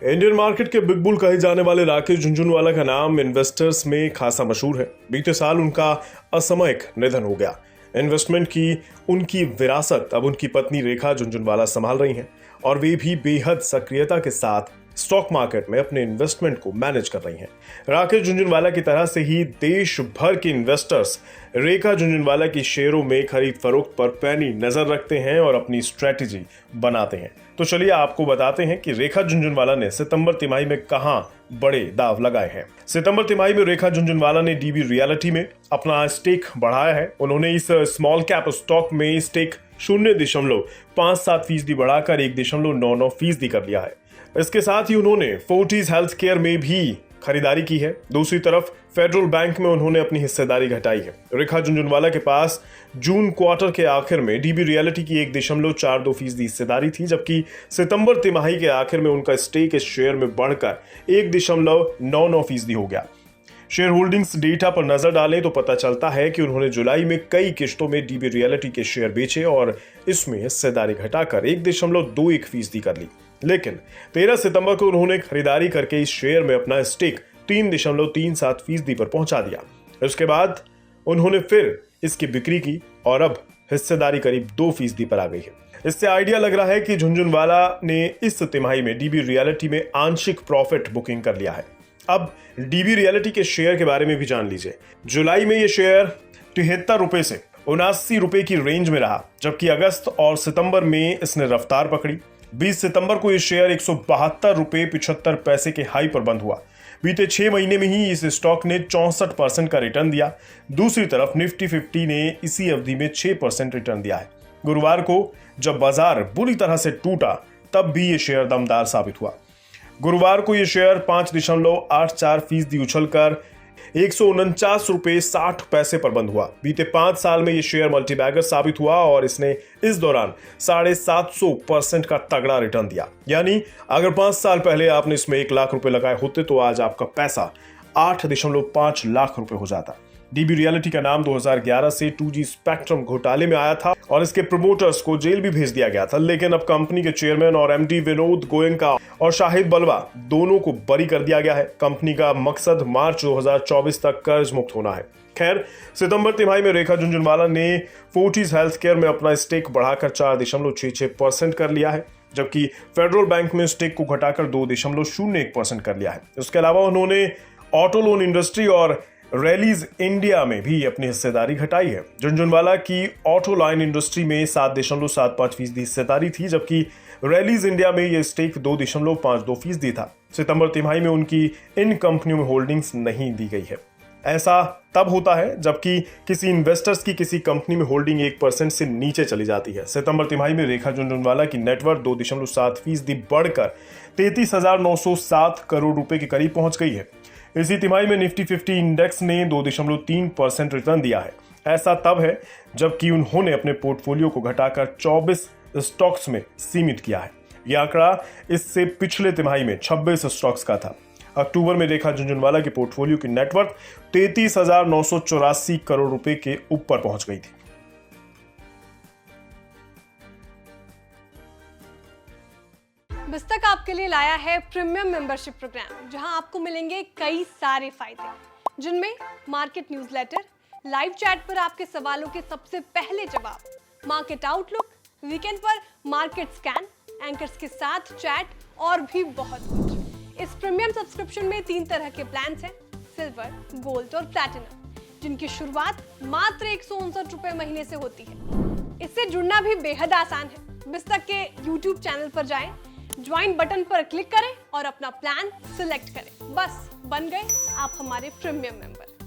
Indian market के big bull कहे जाने वाले राकेश झुनझुनवाला का नाम इन्वेस्टर्स में खासा मशहूर है। बीते साल उनका असामयिक निधन हो गया। इन्वेस्टमेंट की उनकी विरासत अब उनकी पत्नी रेखा झुनझुनवाला संभाल रही हैं और वे भी बेहद सक्रियता के साथ स्टॉक मार्केट में अपने इन्वेस्टमेंट को मैनेज कर रही हैं। राकेश झुनझुनवाला की तरह से ही देश भर के इन्वेस्टर्स रेखा झुनझुनवाला की शेयरों में खरीद फरोख्त पर पैनी नजर रखते हैं और अपनी स्ट्रेटेजी बनाते हैं। तो चलिए आपको बताते हैं कि रेखा झुनझुनवाला ने सितंबर तिमाही में कहां बड़े दाव लगाए हैं। सितंबर तिमाही में रेखा झुनझुनवाला ने डीबी रियलिटी में अपना स्टेक बढ़ाया है। उन्होंने इस स्मॉल कैप स्टॉक में स्टेक 0.57% बढ़ाकर 1.99% कर लिया है। इसके साथ ही उन्होंने फोर्टिस हेल्थ केयर में भी खरीदारी की है। दूसरी तरफ फेडरल बैंक में उन्होंने अपनी हिस्सेदारी घटाई है। रेखा झुनझुनवाला के पास जून क्वार्टर के आखिर में डीबी रियलिटी की 1.42% हिस्सेदारी थी, जबकि सितंबर तिमाही के आखिर में उनका स्टेक इस शेयर में बढ़कर 1.99% हो गया। शेयर होल्डिंग्स डेटा पर नजर डालें तो पता चलता है कि उन्होंने जुलाई में कई किश्तों में डीबी रियलिटी के शेयर बेचे और इसमें हिस्सेदारी घटाकर 1.21% कर ली। लेकिन 13 सितंबर को उन्होंने खरीदारी करके इस शेयर में अपना स्टेक 3.37% पर पहुंचा दिया। इसके बाद उन्होंने फिर इसकी बिक्री की और अब हिस्सेदारी करीब 2% पर आ गई है। इससे आइडिया लग रहा है कि झुनझुनवाला ने इस तिमाही में डीबी रियलिटी में आंशिक प्रॉफिट बुकिंग कर लिया है। अब डीबी रियलिटी के शेयर के बारे में भी जान लीजिए। जुलाई में यह शेयर 73 रुपए से 79 रुपए की रेंज में रहा, जबकि अगस्त और सितंबर में इसने रफ्तार पकड़ी। 20 सितंबर को यह शेयर 172 रुपए 75 पैसे के हाई पर बंद हुआ। बीते 6 महीने में ही इस स्टॉक ने 64% का रिटर्न दिया। दूसरी तरफ निफ्टी 50 ने इसी अवधि में 6% रिटर्न दिया है। गुरुवार को जब बाजार बुरी तरह से टूटा तब भी यह शेयर दमदार साबित हुआ। गुरुवार को यह शेयर 5.84% उछलकर 149 रुपए 60 पैसे पर बंद हुआ। बीते 5 साल में यह शेयर मल्टीबैगर साबित हुआ और इसने इस दौरान 750% का तगड़ा रिटर्न दिया। यानी अगर 5 साल पहले आपने इसमें 1 लाख रुपए लगाए होते तो आज आपका पैसा 8.5 लाख रुपए हो जाता। डीबी रियलिटी का नाम 2011 से 2G स्पेक्ट्रम घोटाले में आया था और इसके प्रमोटर्स को जेल भी भेज दिया गया था, लेकिन अब कंपनी के चेयरमैन और एमडी विनोद गोयंका और शाहिद बलवा दोनों को बरी कर दिया गया है। कंपनी का मकसद मार्च 2024 तक कर्ज मुक्त होना है। खैर, सितंबर तिमाही में रेखा झुनझुनवाला ने फोर्टिस हेल्थ केयर में अपना स्टेक बढ़ाकर 4.66% कर लिया है, जबकि फेडरल बैंक में स्टेक को घटाकर 2.01% कर लिया है। इसके अलावा उन्होंने ऑटो लोन इंडस्ट्री और रैलीज इंडिया में भी अपनी हिस्सेदारी घटाई है। झुनझुनवाला की ऑटो लाइन इंडस्ट्री में 7.75% हिस्सेदारी थी, जबकि रैलीज इंडिया में यह स्टेक 2.52% था। सितंबर तिमाही में उनकी इन कंपनियों में होल्डिंग्स नहीं दी गई है। ऐसा तब होता है जबकि किसी इन्वेस्टर्स की किसी कंपनी में होल्डिंग 1% से नीचे चली जाती है। सितंबर तिमाही में रेखा झुनझुनवाला की नेटवर्थ 2.7% बढ़कर 33,907 करोड़ रुपए के करीब पहुंच गई है। इसी तिमाही में निफ्टी 50 इंडेक्स ने 2.3% रिटर्न दिया है। ऐसा तब है जबकि उन्होंने अपने पोर्टफोलियो को घटाकर 24 स्टॉक्स में सीमित किया है। यह आंकड़ा इससे पिछले तिमाही में 26 स्टॉक्स का था। अक्टूबर में रेखा झुनझुनवाला के पोर्टफोलियो की नेटवर्थ 33,984 करोड़ रुपए के ऊपर पहुंच गई थी। बिस्तक आपके लिए लाया है प्रीमियम मेंबरशिप प्रोग्राम, जहां आपको मिलेंगे कई सारे फायदे, जिनमें मार्केट न्यूज़लेटर, लाइव चैट पर आपके सवालों के सबसे पहले जवाब, मार्केट आउटलुक, वीकेंड पर मार्केट स्कैन, एंकर्स के साथ चैट और भी बहुत कुछ। इस प्रीमियम सब्सक्रिप्शन में 3 तरह के प्लान्स हैं, सिल्वर, गोल्ड और प्लैटिनम, जिनकी शुरुआत मात्र 159 रुपए महीने से होती है। इससे जुड़ना भी बेहद आसान है। बिस्तक के YouTube चैनल पर जाएं, ज्वाइन बटन पर क्लिक करें और अपना प्लान सिलेक्ट करें। बस बन गए आप हमारे प्रीमियम मेंबर।